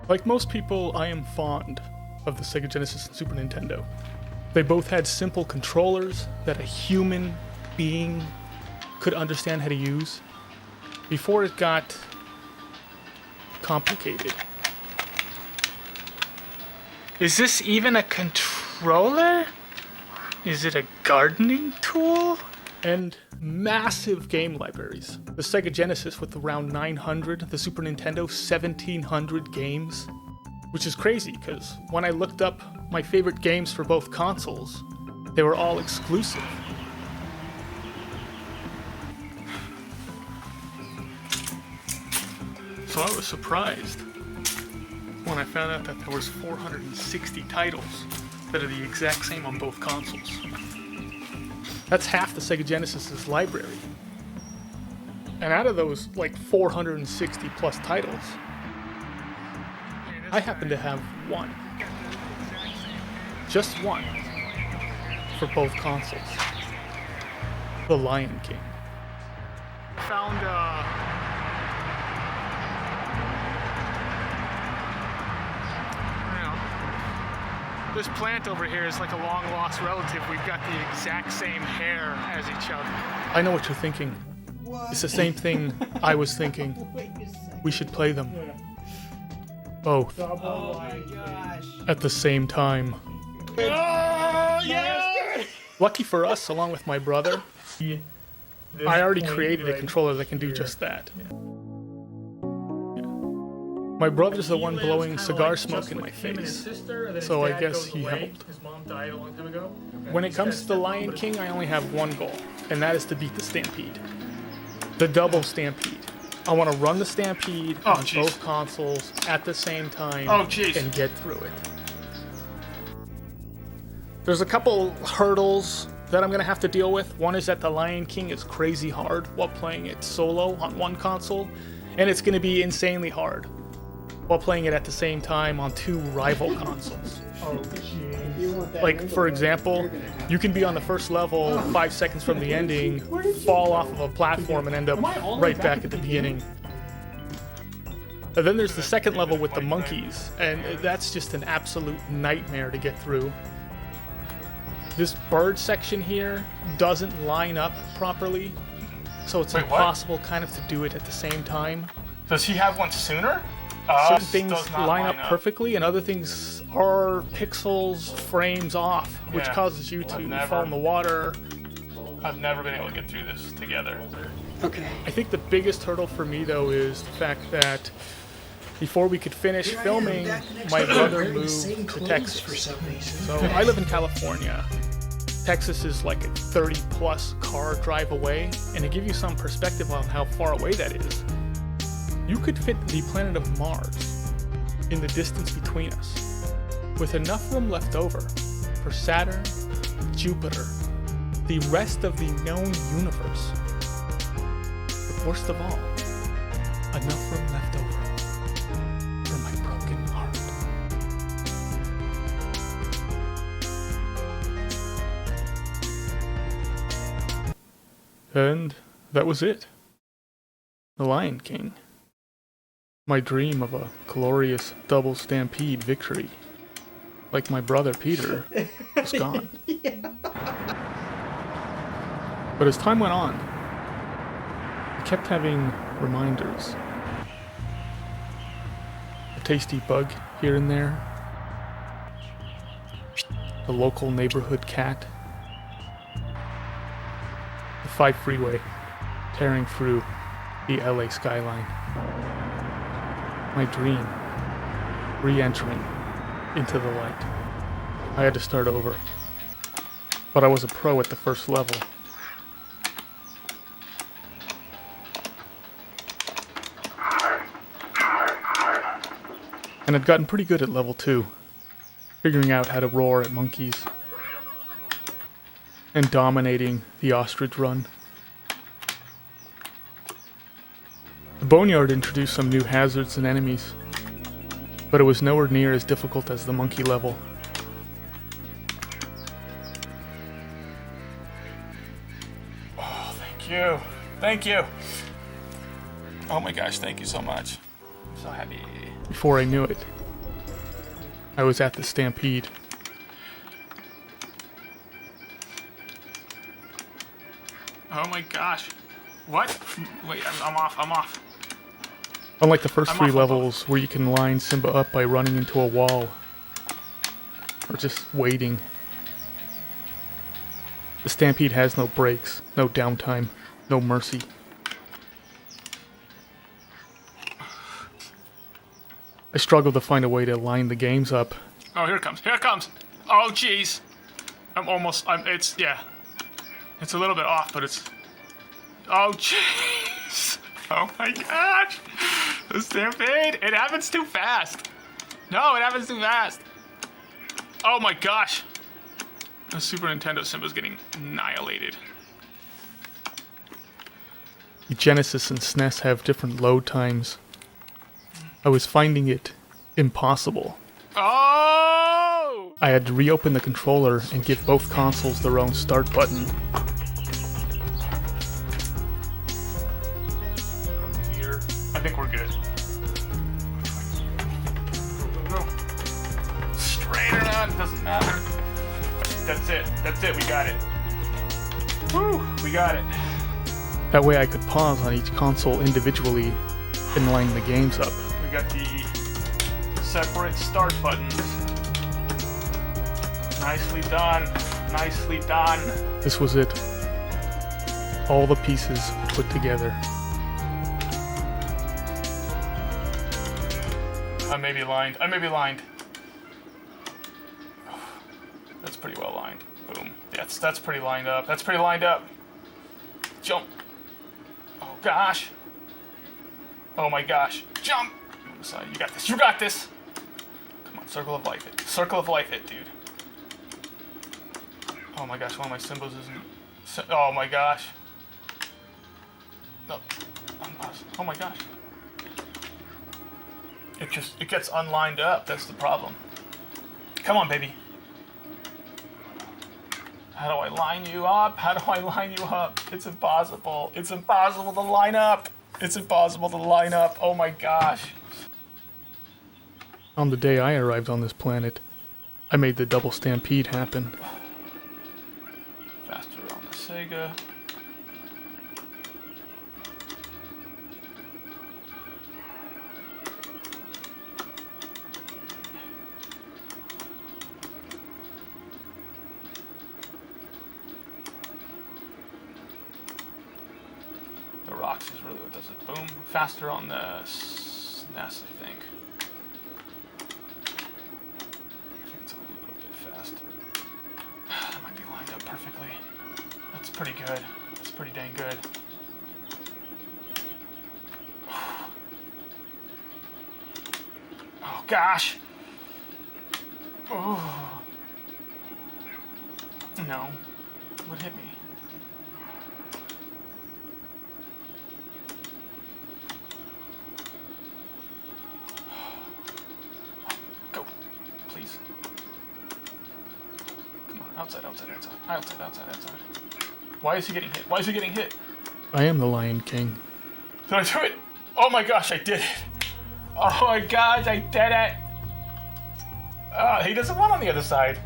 Like most people, I am fond of the Sega Genesis and Super Nintendo. They both had simple controllers that a human being could understand how to use before it got complicated. Is this even a controller? Is it a gardening tool? And massive game libraries. The Sega Genesis with around 900, the Super Nintendo 1700 games. Which is crazy, because when I looked up my favorite games for both consoles, they were all exclusive. So I was surprised when I found out that there was 460 titles that are the exact same on both consoles. That's half the Sega Genesis's library. And out of those, like 460 plus titles, I happen to have one. Just one. For both consoles. The Lion King. Found this plant over here is like a long lost relative. We've got the exact same hair as each other. I know what you're thinking. What? It's the same thing I was thinking. We should play them. Both. Oh my gosh. At the same time. Oh, yeah! Lucky for us, along with my brother, I already created a controller that can do just that. Yeah. My brother's the one blowing cigar smoke in my face, so I guess he helped. His mom died a long time ago. When it comes to the Lion King, I only have one goal, and that is to beat the Stampede. The double Stampede. I want to run the Stampede on both consoles at the same time and get through it. There's a couple hurdles that I'm going to have to deal with. One is that the Lion King is crazy hard while playing it solo on one console, and it's going to be insanely hard while playing it at the same time on two rival consoles. Like, for example, you can be on the first level 5 seconds from the ending, fall off of a platform, and end up right back at the beginning. And then there's the second level with the monkeys, and that's just an absolute nightmare to get through. This bird section here doesn't line up properly, so it's impossible kind of to do it at the same time. Does he have one sooner? Certain things line up perfectly, and other things are pixels, frames off, which causes you to fall in the water. I've never been able to get through this together. Okay. I think the biggest hurdle for me, though, is the fact that before we could finish filming, my brother moved to Texas. So I live in California. Texas is like a 30-plus car drive away, and to give you some perspective on how far away that is, you could fit the planet of Mars in the distance between us, with enough room left over for Saturn, Jupiter, the rest of the known universe. But worst of all, enough room left over for my broken heart. And that was it. The Lion King. My dream of a glorious double Stampede victory, like my brother Peter, was gone. But as time went on, I kept having reminders. A tasty bug here and there. The local neighborhood cat. The 5 freeway tearing through the LA skyline. My dream, re-entering into the light. I had to start over, but I was a pro at the first level. And I'd gotten pretty good at level 2, figuring out how to roar at monkeys, and dominating the ostrich run. The Boneyard introduced some new hazards and enemies, but it was nowhere near as difficult as the monkey level. Oh, thank you. Thank you. Oh my gosh, thank you so much. I'm so happy. Before I knew it, I was at the stampede. Oh my gosh. What? Wait, I'm off. Unlike the first I'm three off. levels where you can line Simba up by running into a wall. Or just waiting. The stampede has no breaks, no downtime, no mercy. I struggle to find a way to line the games up. Oh, here it comes. Oh, jeez. It's a little bit off, but it's... Oh, jeez. Oh my gosh. The stampede. It happens too fast. No, it happens too fast. Oh my gosh. The Super Nintendo Simba's getting annihilated. The Genesis and SNES have different load times. I was finding it impossible. Oh! I had to reopen the controller and give both consoles their own start button. Here. I think we're good. Go. Straight or not, it doesn't matter. That's it, we got it. Woo, we got it. That way I could pause on each console individually and line the games up. We got the separate start buttons. Nicely done. Nicely done. This was it. All the pieces put together. I may be lined. That's pretty well lined. Boom. That's pretty lined up. That's pretty lined up. Jump. Oh gosh. Oh my gosh. Jump. You got this. You got this. Come on, circle of life it. Circle of life it, dude. Oh my gosh, one of my symbols isn't... Oh my gosh. No. Unpause. Oh my gosh. It gets unlined up. That's the problem. Come on, baby. How do I line you up? How do I line you up? It's impossible. It's impossible to line up. It's impossible to line up. Oh my gosh. On the day I arrived on this planet, I made the double stampede happen. Faster on the Sega. The rocks is really what does it. Boom. Faster on the SNES, I think. I think it's a little bit faster. That might be lined up perfectly. That's pretty good. That's pretty dang good. Oh gosh. Oh. No. What hit me? Go. Please. Come on. Outside. Why is he getting hit? Why is he getting hit? I am the Lion King. Did I do it? Oh my gosh, I did it. Oh my gosh, I did it. He doesn't want on the other side.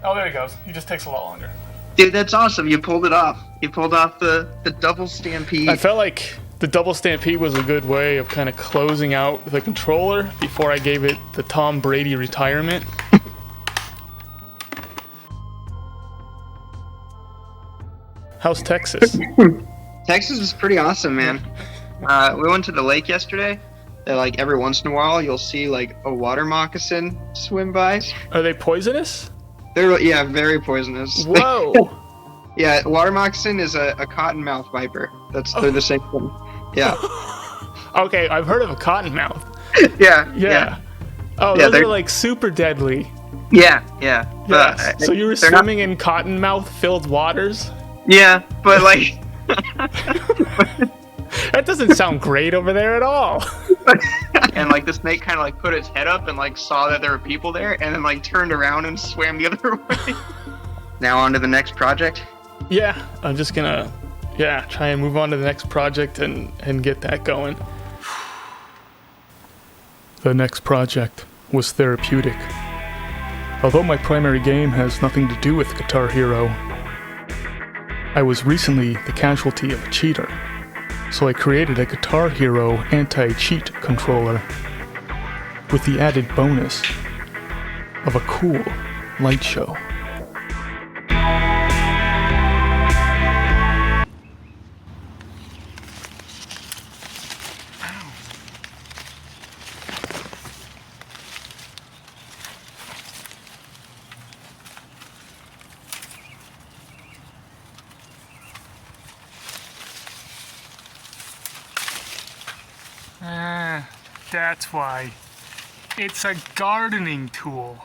Oh, there he goes. He just takes a lot longer. Dude, that's awesome. You pulled it off. You pulled off the double stampede. I felt like the double stampede was a good way of kind of closing out the controller before I gave it the Tom Brady retirement. How's Texas? Texas is pretty awesome, man. We went to the lake yesterday. Like every once in a while, you'll see like a water moccasin swim by. Are they poisonous? They're very poisonous. Whoa! Yeah, water moccasin is a cottonmouth viper. They're the same thing. Yeah. Okay, I've heard of a cottonmouth. Yeah. Oh, Yeah, those are like super deadly. Yeah. Yes. So you were swimming in cottonmouth-filled waters? Yeah, but like. That doesn't sound great over there at all. And like the snake kind of like put its head up and like saw that there were people there, and then like turned around and swam the other way. Now on to the next project. Yeah, I'm just gonna try and move on to the next project and get that going. The next project was therapeutic. Although my primary game has nothing to do with Guitar Hero, I was recently the casualty of a cheater, so I created a Guitar Hero anti-cheat controller with the added bonus of a cool light show. That's why. It's a gardening tool.